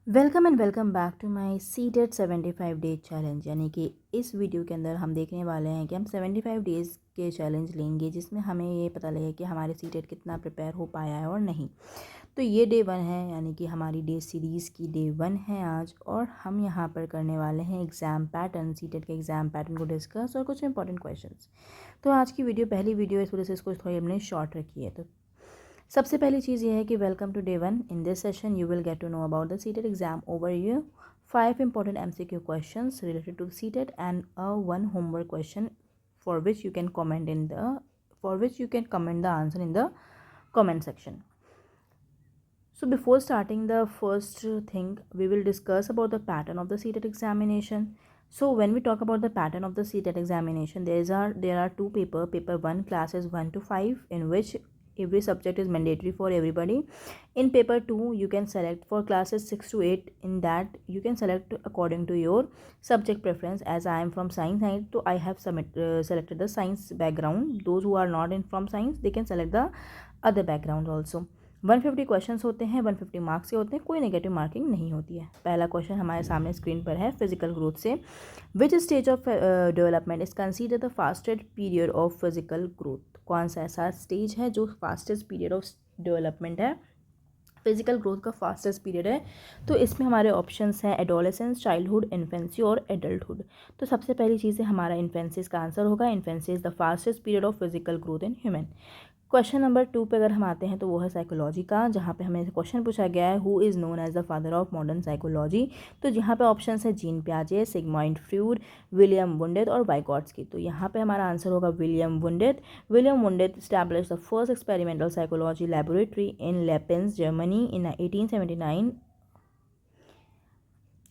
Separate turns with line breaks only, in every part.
Welcome and welcome back to my CTET 75 day challenge. यानी कि इस वीडियो के अंदर हम देखने वाले हैं कि हम 75 डेज़ के चैलेंज लेंगे जिसमें हमें ये पता लगे कि हमारे सीटेट कितना प्रिपेयर हो पाया है और नहीं। तो ये डे 1 है, यानी कि हमारी डे सीरीज़ की डे 1 है आज, और हम यहाँ पर करने वाले हैं एग्ज़ाम पैटर्न, सीटेट के एग्ज़ाम पैटर्न को डिस्कस और कुछ इंपॉर्टेंट क्वेश्चंस। तो आज की वीडियो पहली वीडियो इस वजह से इसको थोड़ी हमने शॉर्ट रखी है। तो सबसे पहली चीज़ ये है कि welcome to day 1। In this session you will get to know about the CTET exam overview, 5 important MCQ questions related to CTET and one homework question for which you can comment the answer in the comment section. So before starting the first thing, we will discuss about the pattern of the CTET examination. So when we talk about the pattern of the CTET examination, there are two paper 1 classes 1 to 5, in which every subject is mandatory for everybody. In paper 2 you can select for classes 6 to 8. In that you can select according to your subject preference. As I am from science side, so I have selected the science background. Those who are not in from science, they can select the other background also. 150 questions होते हैं, 150 marks के होते हैं, कोई negative marking नहीं होती है। पहला क्वेश्चन हमारे सामने स्क्रीन पर है फिजिकल ग्रोथ से। Which stage of development is consider the fastest period of physical growth? कौन सा ऐसा स्टेज है जो फास्टेस्ट पीरियड ऑफ डेवलपमेंट है, फिजिकल ग्रोथ का फास्टेस्ट पीरियड है? तो इसमें हमारे ऑप्शंस हैं एडोलेसेंस, चाइल्डहुड, इन्फेंसी और एडल्टहुड। तो सबसे पहली चीज़ है हमारा इन्फेंसी, इसका आंसर होगा infancy is the fastest period of physical growth in human. Question number 2 पे अगर हम आते हैं तो वो है साइकोलॉजी का, जहाँ पे हमें क्वेश्चन पूछा गया है who is known as the father of modern psychology. तो यहाँ पे ऑप्शन है जीन पियाजे, सिगमंड फ्रूड, विलियम वुंडेट और वाइगॉट्स्की। तो यहाँ पे हमारा आंसर होगा William Wundt. William Wundt established the first experimental psychology laboratory in Leipzig, Germany in 1879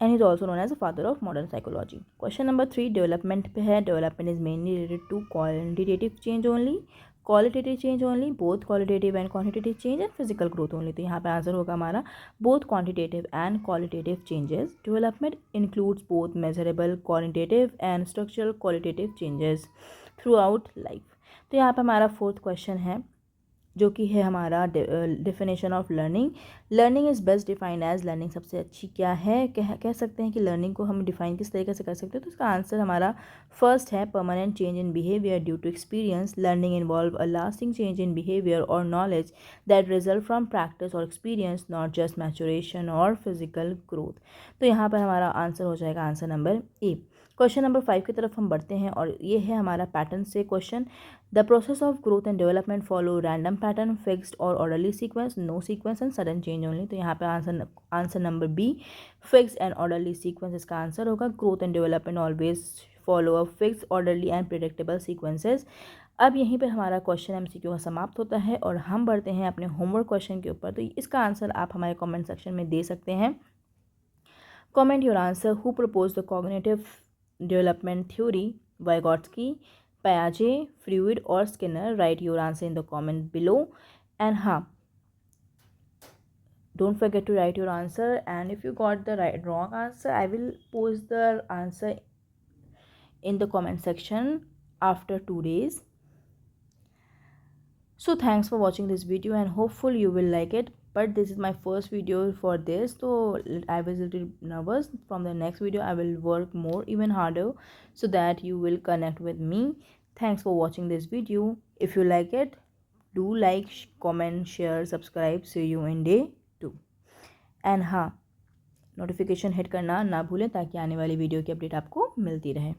and is also known as the father of modern psychology. Question number 3 development पे है। Development is mainly related to qualitative change only, qualitative change only, both qualitative and quantitative change and physical growth only. तो यहाँ पे answer होगा हमारा both quantitative and qualitative changes. Development includes both measurable qualitative and structural qualitative changes throughout life. तो यहाँ पे हमारा fourth question है जो कि है हमारा definition of learning. Learning is best defined as, learning सबसे अच्छी क्या है, कह सकते हैं कि लर्निंग को हम डिफाइन किस तरीके से कर सकते हैं? तो इसका आंसर हमारा फर्स्ट है permanent change in behaviour due to experience. Learning involve a lasting change in behaviour or knowledge that result from practice और experience, not just maturation or physical growth. तो यहाँ पर हमारा आंसर हो जाएगा answer number A. Question number 5 की तरफ हम बढ़ते हैं और ये है हमारा पैटर्न से question. The process of growth and development follow random pattern, fixed और orderly sequence, no sequence and sudden change only. तो यहाँ पे answer number B, fixed and orderly sequence इसका आंसर होगा। Growth and development always follow a fixed, orderly and predictable sequences. अब यहीं पे हमारा क्वेश्चन एमसीक्यू समाप्त होता है और हम बढ़ते हैं अपने होमवर्क क्वेश्चन के ऊपर। तो इसका आंसर आप हमारे कमेंट सेक्शन में दे सकते हैं। Comment your answer, who propose the cognitive development theory, Vygotsky, Piaget, Freud or Skinner? Write your answer in the comment below. And don't forget to write your answer, and if you got the wrong answer, I will post the answer in the comment section after 2 days. So thanks for watching this video and hopefully you will like it. But this is my first video for this, so I was a little nervous. From the next video I will work more even harder so that you will connect with me. Thanks for watching this video. If you like it, do like, comment, share, subscribe. See you in day 2. And notification hit करना ना भूलें ताकि आने वाली video की update आपको मिलती रहे।